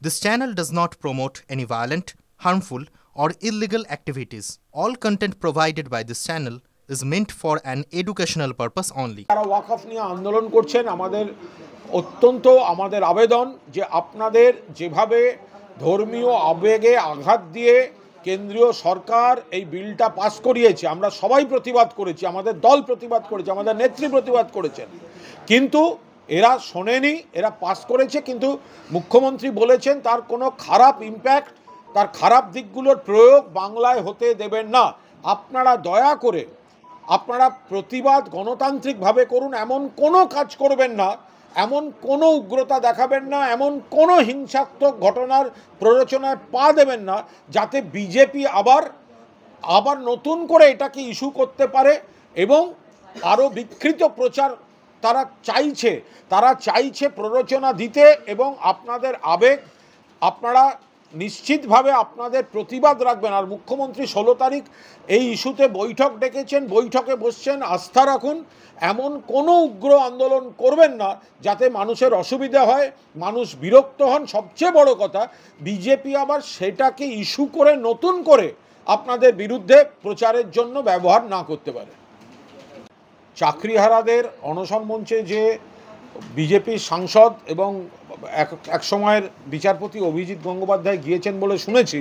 This channel does not promote any violent, harmful, or illegal activities. All content provided by this channel is meant for an educational purpose only. যারা ওয়াকফ নিয়ে আন্দোলন করছেন আমাদের অত্যন্ত আমাদের আবেদন যে আপনাদের যেভাবে ধর্মীয় আবেগে আঘাত দিয়ে কেন্দ্রীয় সরকার এই বিলটা পাস করিয়েছে আমরা সবাই প্রতিবাদ করেছি, আমাদের দল প্রতিবাদ করেছে, আমাদের নেত্রী প্রতিবাদ করেছেন, কিন্তু এরা শোনেনি। এরা পাস করেছে কিন্তু মুখ্যমন্ত্রী বলেছেন তার কোনো খারাপ ইম্প্যাক্ট, তার খারাপ দিকগুলোর প্রয়োগ বাংলায় হতে দেবেন না। আপনারা দয়া করে আপনারা প্রতিবাদ গণতান্ত্রিকভাবে করুন, এমন কোনো কাজ করবেন না, এমন কোনো উগ্রতা দেখাবেন না, এমন কোনো হিংসাত্মক ঘটনার প্ররোচনায় পা দেবেন না যাতে বিজেপি আবার নতুন করে এটাকে ইস্যু করতে পারে এবং আরও বিকৃত প্রচার তারা চাইছে প্ররোচনা দিতে। এবং আপনাদের আবেগ আপনারা নিশ্চিতভাবে আপনাদের প্রতিবাদ রাখবেন। আর মুখ্যমন্ত্রী 16 তারিখ এই ইস্যুতে বৈঠক ডেকেছেন, বৈঠকে বসছেন। আস্থা রাখুন, এমন কোনো উগ্র আন্দোলন করবেন না যাতে মানুষের অসুবিধা হয়, মানুষ বিরক্ত হন। সবচেয়ে বড় কথা, বিজেপি আবার সেটাকে ইস্যু করে নতুন করে আপনাদের বিরুদ্ধে প্রচারের জন্য ব্যবহার না করতে পারে। চাকরিহারাদের অনশন মঞ্চে যে বিজেপির সাংসদ এবং এক সময়ের বিচারপতি অভিজিৎ গঙ্গোপাধ্যায় গিয়েছেন বলে শুনেছি,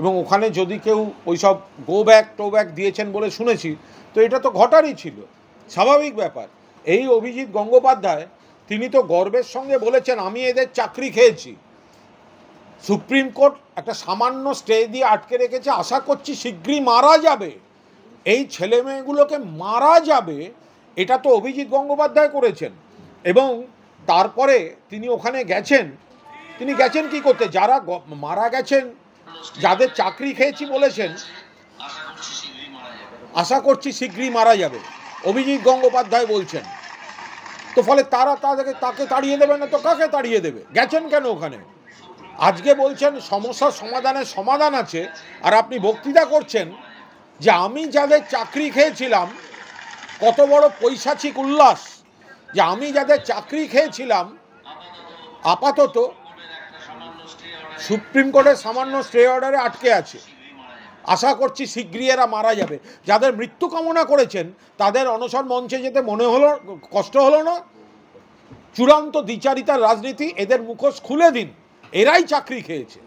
এবং ওখানে যদি কেউ ওইসব গো ব্যাক দিয়েছেন বলে শুনেছি, তো এটা তো ঘটারই ছিল, স্বাভাবিক ব্যাপার। এই অভিজিৎ গঙ্গোপাধ্যায় তিনি তো গর্বের সঙ্গে বলেছেন আমি এদের চাকরি খেয়েছি। সুপ্রিম কোর্ট একটা সামান্য স্টে দিয়ে আটকে রেখেছে, আশা করছি শীঘ্রই মারা যাবে, এই ছেলে মেয়েগুলোকে মারা যাবে, এটা তো অভিজিৎ গঙ্গোপাধ্যায় করেছেন। এবং তারপরে তিনি ওখানে গেছেন, তিনি গেছেন কি করতে? যারা মারা গেছেন, যাদের চাকরি খেয়েছি বলেছেন, আশা করছি শীঘ্রই মারা যাবে, অভিজিৎ গঙ্গোপাধ্যায় বলছেন। তো ফলে তাকে তাড়িয়ে দেবে না তো কাকে তাড়িয়ে দেবে? গেছেন কেন ওখানে? আজকে বলছেন সমস্যার সমাধানের সমাধান আছে, আর আপনি বক্তৃতা করছেন যে আমি যাদের চাকরি খেয়েছিলাম, কত বড় পৈশাচিক উল্লাস যে আমি যাদের চাকরি খেয়েছিলাম আপাতত সুপ্রিম কোর্টের সামান্য স্টে অর্ডারে আটকে আছে, আশা করছি শীঘ্রই এরা মারা যাবে। যাদের মৃত্যু কামনা করেছেন তাদের অনশন মঞ্চে যেতে মনে হলো, কষ্ট হলো না? চূড়ান্ত দ্বিচারিতার রাজনীতি, এদের মুখোশ খুলে দিন, এরাই চাকরি খেয়েছে।